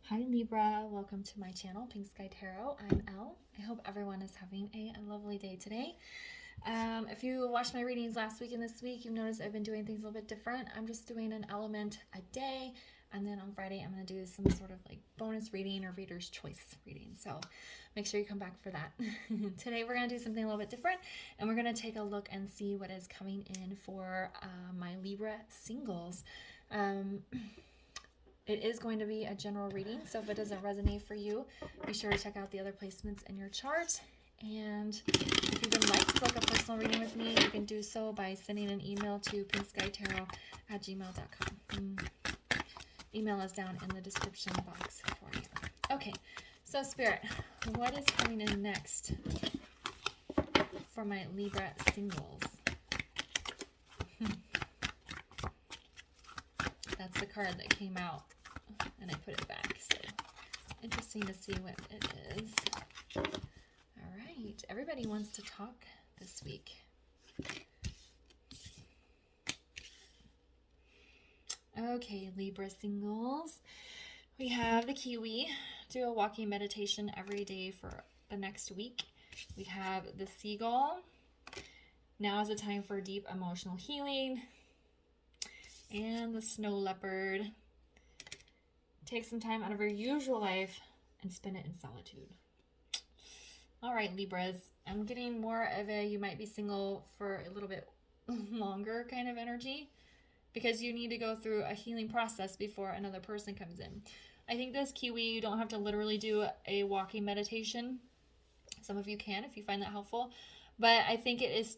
Hi Libra, welcome to my channel, Pink Sky Tarot. I'm Elle. I hope everyone is having a lovely day today. If you watched my readings last week and this week, you've noticed I've been doing things a little bit different. I'm just doing an element a day, and then on Friday I'm going to do some sort of like bonus reading or reader's choice reading. So make sure you come back for that. Today we're going to do something a little bit different, and we're going to take a look and see what is coming in for my Libra singles. It is going to be a general reading, so if it doesn't resonate for you, be sure to check out the other placements in your chart. And if you would like to book a personal reading with me, you can do so by sending an email to pinkskytarot@gmail.com. Email is down in the description box for you. Okay, so Spirit, what is coming in next for my Libra singles? That's the card that came out, and I put it back, so interesting to see what it is. All right, everybody wants to talk this week. Okay, Libra singles. We have the Kiwi, do a walking meditation every day for the next week. We have the Seagull. Now is the time for deep emotional healing. And the Snow Leopard. Take some time out of your usual life and spend it in solitude. All right, Libras. I'm getting more of a you might be single for a little bit longer kind of energy because you need to go through a healing process before another person comes in. I think this Kiwi, you don't have to literally do a walking meditation. Some of you can if you find that helpful. But I think it is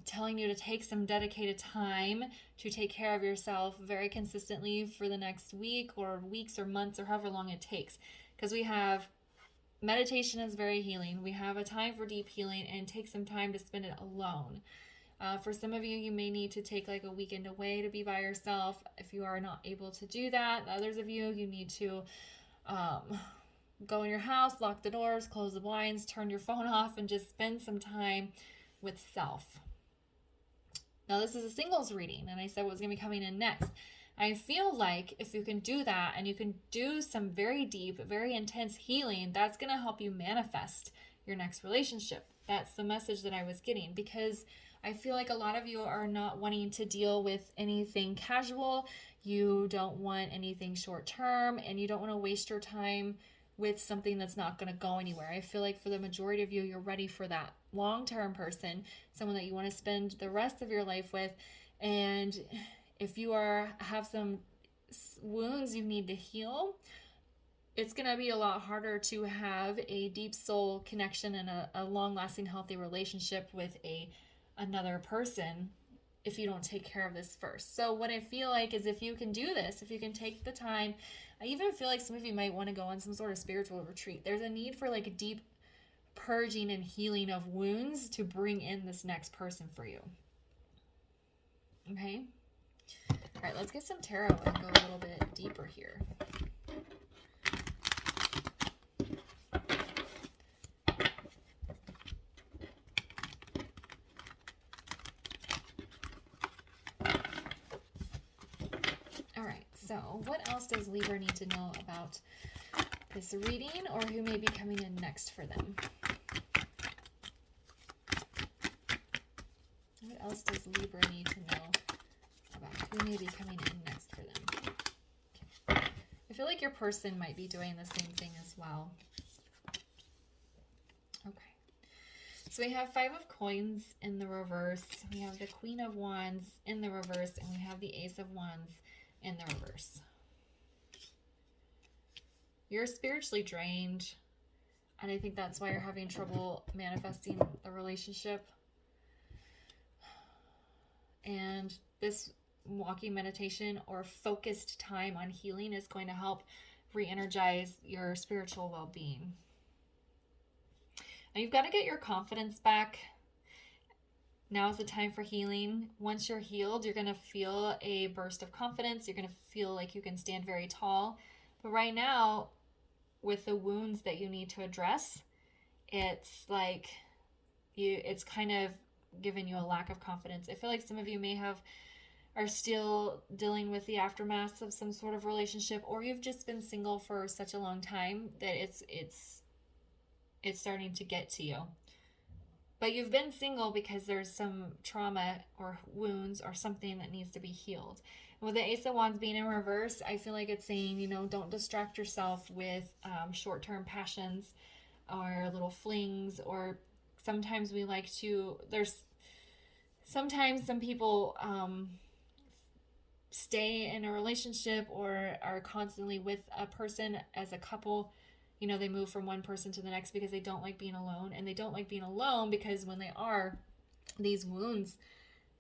telling you to take some dedicated time to take care of yourself very consistently for the next week or weeks or months or however long it takes. Because we have meditation is very healing. We have a time for deep healing and take some time to spend it alone. For some of you, you may need to take like a weekend away to be by yourself if you are not able to do that. Others of you, you need to go in your house, lock the doors, close the blinds, turn your phone off, and just spend some time with self. Now, this is a singles reading, and I said what's going to be coming in next. I feel like if you can do that and you can do some very deep, very intense healing, that's going to help you manifest your next relationship. That's the message that I was getting, because I feel like a lot of you are not wanting to deal with anything casual. You don't want anything short term, and you don't want to waste your time with something that's not going to go anywhere. I feel like for the majority of you, you're ready for that long-term person, someone that you want to spend the rest of your life with. And if you have some wounds you need to heal, it's going to be a lot harder to have a deep soul connection and a long-lasting, healthy relationship with another person if you don't take care of this first. So what I feel like is if you can do this, if you can take the time, I even feel like some of you might want to go on some sort of spiritual retreat. There's a need for like a deep purging and healing of wounds to bring in this next person for you. Okay? All right, let's get some tarot and go a little bit deeper here. So what else does Libra need to know about this reading, or who may be coming in next for them? What else does Libra need to know about who may be coming in next for them? Okay. I feel like your person might be doing the same thing as well. Okay. So we have 5 of coins in the reverse. We have the Queen of Wands in the reverse, and we have the Ace of Wands in the reverse. You're spiritually drained, and I think that's why you're having trouble manifesting the relationship. And this walking meditation or focused time on healing is going to help re-energize your spiritual well-being. And you've got to get your confidence back. Now is the time for healing. Once you're healed, you're going to feel a burst of confidence. You're going to feel like you can stand very tall. But right now, with the wounds that you need to address, it's like it's kind of giving you a lack of confidence. I feel like some of you may have are still dealing with the aftermath of some sort of relationship, or you've just been single for such a long time that it's starting to get to you. But you've been single because there's some trauma or wounds or something that needs to be healed. And with the Ace of Wands being in reverse, I feel like it's saying, you know, don't distract yourself with short-term passions or little flings, or sometimes we like to, sometimes some people stay in a relationship or are constantly with a person as a couple. You know, they move from one person to the next because they don't like being alone. And they don't like being alone because when they are, these wounds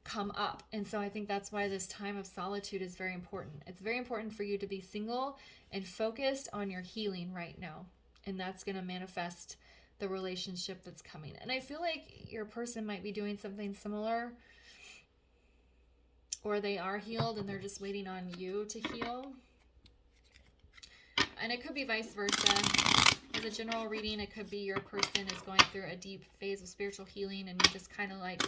come up. And so I think that's why this time of solitude is very important. It's very important for you to be single and focused on your healing right now. And that's going to manifest the relationship that's coming. And I feel like your person might be doing something similar, or they are healed and they're just waiting on you to heal. And it could be vice versa. As a general reading, it could be your person is going through a deep phase of spiritual healing and you just kind of like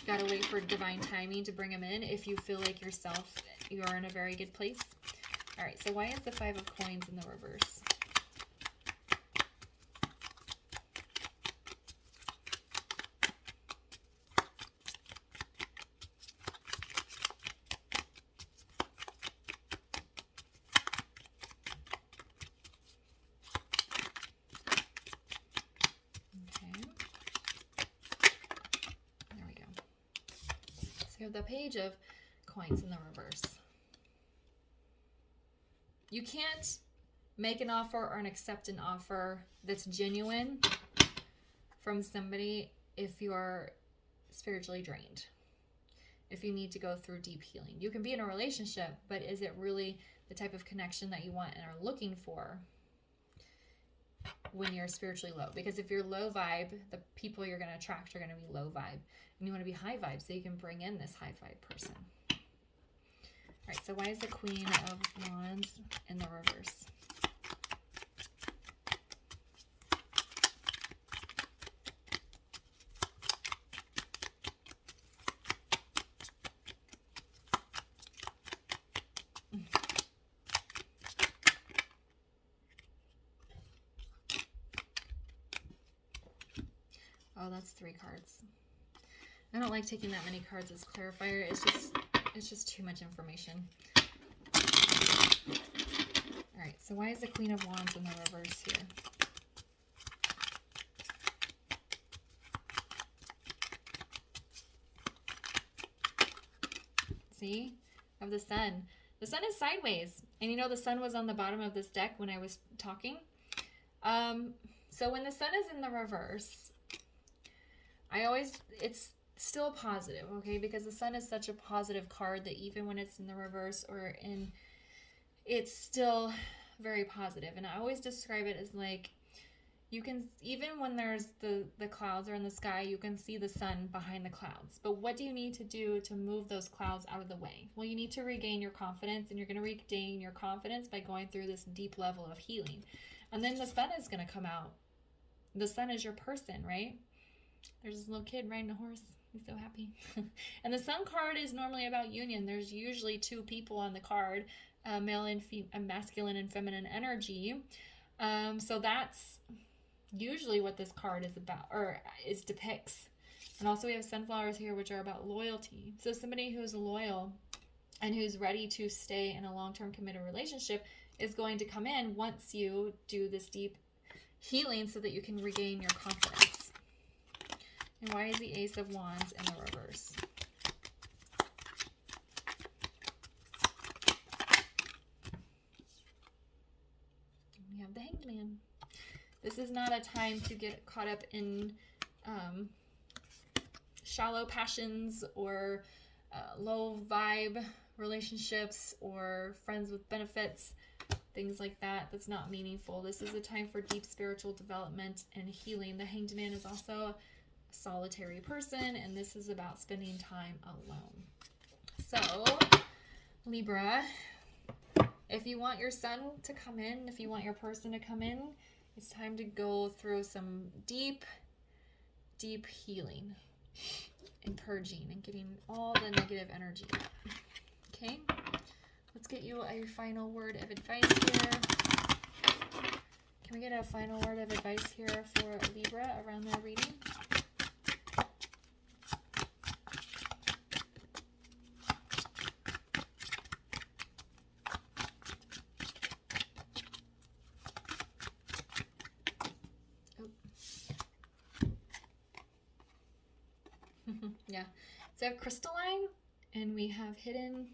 got to wait for divine timing to bring them in if you feel like yourself, you are in a very good place. All right, so why is the Five of Coins in the reverse? So you have the Page of Coins in the reverse. You can't make an offer or accept an offer that's genuine from somebody if you are spiritually drained. If you need to go through deep healing. You can be in a relationship, but is it really the type of connection that you want and are looking for when you're spiritually low? Because if you're low vibe, the people you're going to attract are going to be low vibe. And you want to be high vibe so you can bring in this high vibe person. All right, so why is the Queen of Wands in the reverse? Oh, that's 3 cards. I don't like taking that many cards as clarifier. It's just too much information. All right, so why is the Queen of Wands in the reverse here? See? I have the Sun. The Sun is sideways. And you know the Sun was on the bottom of this deck when I was talking. So when the Sun is in the reverse, it's still positive, okay? Because the Sun is such a positive card that even when it's in the reverse it's still very positive. And I always describe it as like, you can, even when there's the clouds are in the sky, you can see the sun behind the clouds. But what do you need to do to move those clouds out of the way? Well, you need to regain your confidence, and you're going to regain your confidence by going through this deep level of healing. And then the sun is going to come out. The sun is your person, right? There's this little kid riding a horse. He's so happy. And the Sun card is normally about union. There's usually 2 people on the card, male and masculine and feminine energy. So that's usually what this card is about, or depicts. And also we have sunflowers here, which are about loyalty. So somebody who's loyal and who's ready to stay in a long-term committed relationship is going to come in once you do this deep healing so that you can regain your confidence. And why is the Ace of Wands in the reverse? We have the Hanged Man. This is not a time to get caught up in shallow passions or low vibe relationships or friends with benefits, things like that. That's not meaningful. This is a time for deep spiritual development and healing. The Hanged Man is also a solitary person, and this is about spending time alone. So, Libra, if you want your sun to come in, if you want your person to come in, it's time to go through some deep, deep healing. and purging and getting all the negative energy out. Okay, let's get you a final word of advice here. Can we get a final word of advice here for Libra around their reading? Yeah, so I have crystalline, and we have hidden.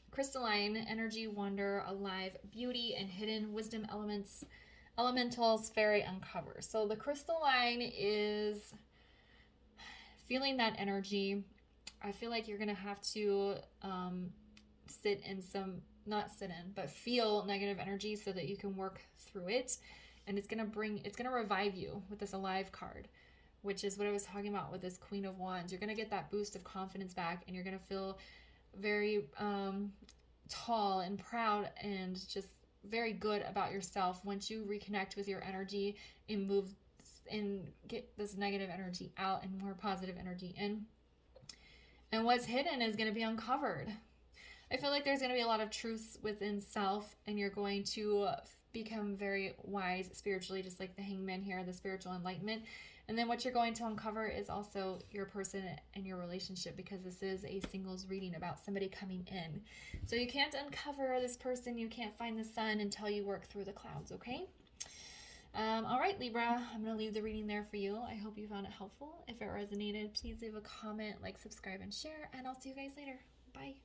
Crystalline, energy, wonder, alive, beauty, and hidden wisdom elements, elementals, fairy, uncover. So the crystalline is feeling that energy. I feel like you're going to have to sit in some, not sit in, but feel negative energy so that you can work through it. And it's going to revive you with this alive card, which is what I was talking about with this Queen of Wands. You're going to get that boost of confidence back, and you're going to feel very tall and proud and just very good about yourself once you reconnect with your energy and move and get this negative energy out and more positive energy in. And what's hidden is going to be uncovered. I feel like there's going to be a lot of truths within self, and you're going to become very wise spiritually, just like the Hangman here, the spiritual enlightenment. And then what you're going to uncover is also your person and your relationship, because this is a singles reading about somebody coming in. So you can't uncover this person, you can't find the sun until you work through the clouds, okay? All right, Libra, I'm going to leave the reading there for you. I hope you found it helpful. If it resonated, please leave a comment, like, subscribe, and share, and I'll see you guys later. Bye.